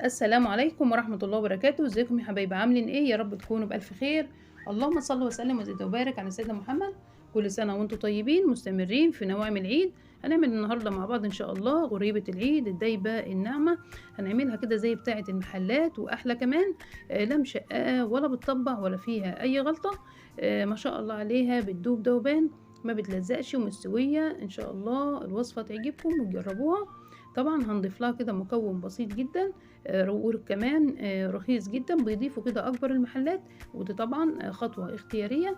السلام عليكم ورحمة الله وبركاته، ازيكم يا حبايبي عاملين ايه؟ يا رب تكونوا بألف خير. اللهم صل وسلم وزد وبارك على سيدنا محمد. كل سنة وانتم طيبين مستمرين في نوائم العيد. هنعمل النهاردة مع بعض ان شاء الله غريبة العيد الدايبة الناعمة. هنعملها كده زي بتاعة المحلات واحلى كمان. لا مشققة ولا بتطبع ولا فيها اي غلطة. ما شاء الله عليها بتدوب دوبان، ما بتلزقش ومستوية ان شاء الله. الوصفة تعجبكم وتجربوها. طبعا هنضيف لها كده مكون بسيط جدا، وكمان رخيص جدًا بيضيفوا كده أكبر المحلات، ودي طبعًا خطوة اختيارية.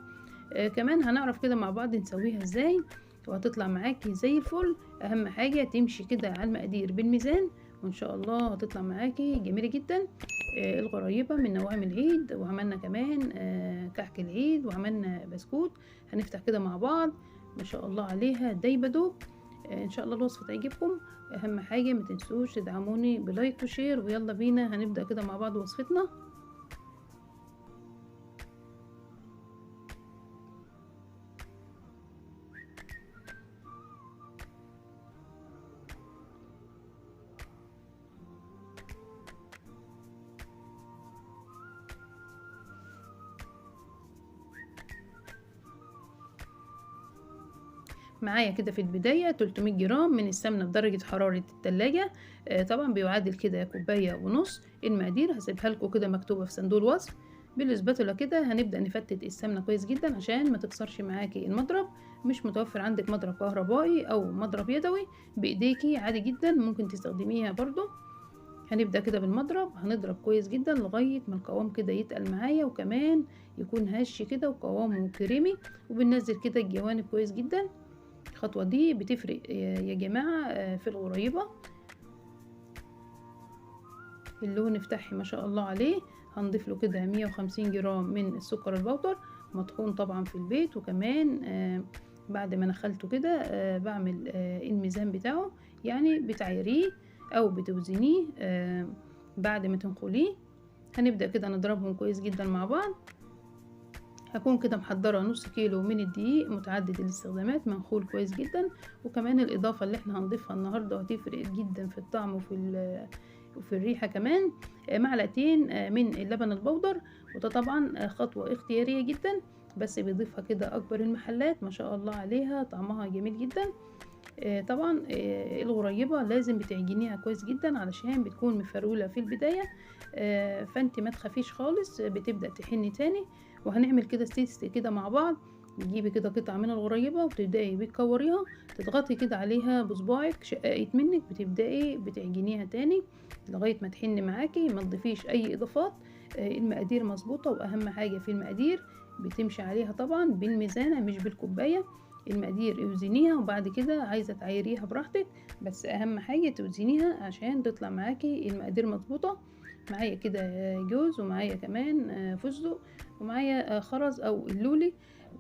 كمان هنعرف كده مع بعض نسويها إزاي، وهتطلع معاكِ زي الفل. أهم حاجة تمشي كده على المقادير بالميزان، وإن شاء الله هتطلع معاكِ جميلة جدًا. الغرايبة من نوائم العيد، وعملنا كمان كحك العيد، وعملنا بسكوت. هنفتح كده مع بعض. ما شاء الله عليها دايبة دوب. إن شاء الله الوصفة تعجبكم. أهم حاجة ما تنسوش تدعموني بلايك وشير، ويلا بينا هنبدأ كده مع بعض وصفتنا. معايا كده في البداية 300 جرام من السمنة بدرجة حرارة التلاجة. طبعا بيعادل كده كوباية ونص. المقادير هسيبها لكم كده مكتوبة في صندوق الوصف. بالاسباتولا كده هنبدأ نفتت السمنة كويس جدا عشان ما تكسرش معاكي المضرب. مش متوفر عندك مضرب كهربائي او مضرب يدوي، بايديكي عادي جدا ممكن تستخدميها برضو. هنبدأ كده بالمضرب، هنضرب كويس جدا لغاية ما القوام كده يتقل معايا، وكمان يكون هش كده وقوامه كريمي. وبننزل كده الجوانب كويس جدا. الخطوة دي بتفرق يا جماعة في الغريبة. اللون افتحي ما شاء الله عليه. هنضيف له كده 150 جرام من السكر البودر، مطحون طبعا في البيت. وكمان بعد ما نخلته كده بعمل الميزان بتاعه، يعني بتعيريه او بتوزنيه بعد ما تنخليه. هنبدأ كده نضربهم كويس جدا مع بعض. هكون كده محضرة نص كيلو من الدقيق متعدد الاستخدامات منخول كويس جدا. وكمان الإضافة اللي احنا هنضيفها النهاردة هتفرق جدا في الطعم وفي الريحة كمان. معلقتين من اللبن البودر. وده طبعا خطوة اختيارية جدا، بس بيضيفها كده أكبر المحلات. ما شاء الله عليها طعمها جميل جدا. طبعا الغريبة لازم بتعجنيها كويس جدا علشان بتكون مفرولة في البداية. فانت ما تخافيش خالص، بتبدأ تحني تاني. وهنعمل كده تيست كده مع بعض. تجيبي كده قطعة من الغريبة وتبدأي بتكوريها، تضغطي كده عليها بصباعك، شققت منك بتبدأي بتعجنيها تاني لغاية ما تحن معاكي. ما تضيفيش أي إضافات. المقادير مظبوطة، وأهم حاجة في المقادير بتمشي عليها طبعا بالميزانة مش بالكوباية. المقادير اوزنيها، وبعد كده عايزة تعايريها براحتك، بس أهم حاجة توزنيها عشان تطلع معاكي المقادير مظبوطة. معايا كده جوز، ومعايا كمان فستق، ومعايا خرز او اللولي.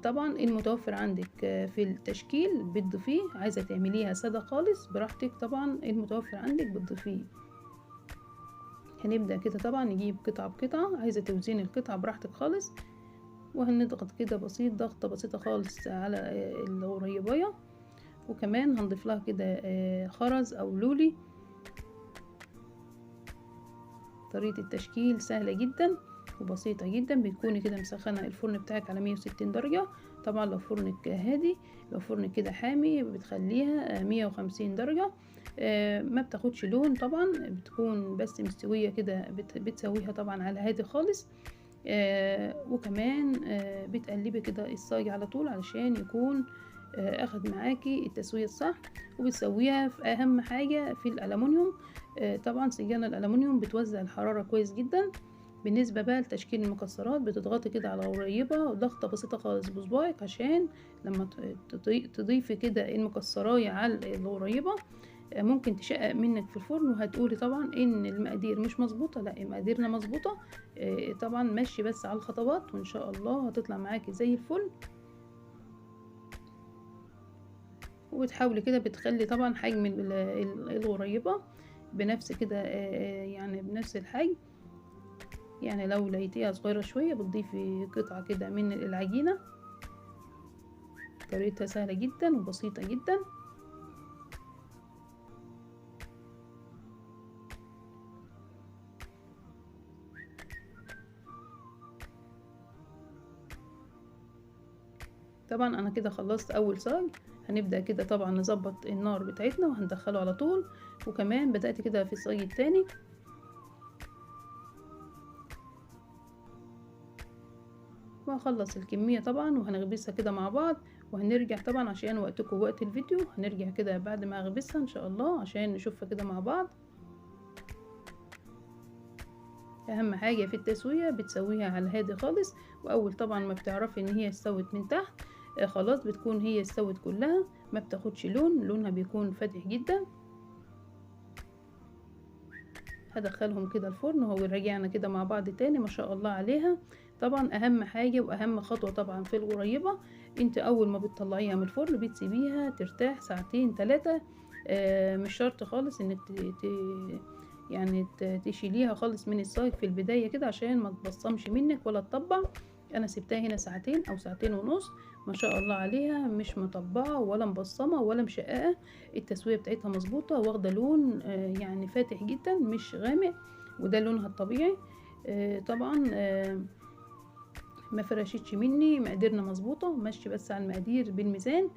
طبعا المتوفر عندك في التشكيل بتضيفيه. عايزه تعمليها ساده خالص براحتك، طبعا المتوفر عندك بتضيفيه. هنبدا كده طبعا نجيب قطعه بقطعه، عايزه توزيني القطعه براحتك خالص. وهنضغط كده بسيط، ضغطه بسيطه خالص على الغريبايه. وكمان هنضيف لها كده خرز او لولي. طريقة التشكيل سهلة جدا وبسيطة جدا. بتكوني كده مسخنة الفرن بتاعك على 160 درجة. طبعا لو فرنك هادي، لو فرنك كده حامي بتخليها 150 درجة. ما بتاخدش لون طبعا، بتكون بس مستوية كده. بتسويها طبعا على هادي خالص. وكمان بتقلبي كده الصاج على طول علشان يكون اخد معاكي التسوية الصح. وبتسويها في اهم حاجة في الالومنيوم. طبعا سجان الالومنيوم بتوزع الحرارة كويس جدا. بالنسبة بقى لتشكيل المكسرات، بتضغطي كده على الغريبة ضغطة بسيطة خالص بصباعك، عشان لما تضيفي كده المكسراية على الغريبة ممكن تشقق منك في الفرن. وهتقولي طبعا ان المقادير مش مظبوطة. لا، مقاديرنا مظبوطة. طبعا ماشي بس على الخطوات، وان شاء الله هتطلع معاكي زي الفل. وبتحاولي كده بتخلي طبعا حجم الغريبة بنفس كده، يعني بنفس الحجم. يعني لو لقيتيها صغيرة شوية بتضيفي قطعة كده من العجينة. طريقتها سهلة جدا وبسيطة جدا. طبعا انا كده خلصت اول صاج. هنبدأ كده طبعا نظبط النار بتاعتنا وهندخله على طول. وكمان بدأت كده في الصاج التاني. وهخلص الكمية طبعا وهنغبسها كده مع بعض. وهنرجع طبعا عشان وقتكم وقت الفيديو، هنرجع كده بعد ما اغبسها ان شاء الله عشان نشوفها كده مع بعض. اهم حاجة في التسوية بتسويها على هادي خالص. واول طبعا ما بتعرفي ان هي استوت من تحت خلاص بتكون هي استوت كلها، ما بتاخدش لون، لونها بيكون فاتح جدا. هدخلهم كده الفرن ورجعنا كده مع بعض تاني ما شاء الله عليها. طبعا اهم حاجة واهم خطوة طبعا في الغريبة، انت اول ما بتطلعيها من الفرن بتسيبيها ترتاح ساعتين 3. مش شرط خالص انك يعني تشيليها خالص من الصاج في البداية كده عشان ما تبصمش منك ولا تطبع. انا سبتها هنا ساعتين او ساعتين ونص ما شاء الله عليها، مش مطبعة ولا مبصمة ولا مشققة. التسوية بتاعتها مظبوطة، واخدة لون يعني فاتح جدا مش غامق، وده لونها الطبيعي. طبعا ما فرشتش مني، مقاديرنا مظبوطة، ماشي بس على المقادير بالميزان.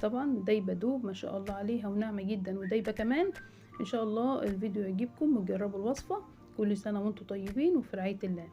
طبعا دايبة دوب ما شاء الله عليها وناعمة جدا ودايبة كمان. ان شاء الله الفيديو يعجبكم وتجربوا الوصفة. كل سنة وانتم طيبين وفي رعاية الله.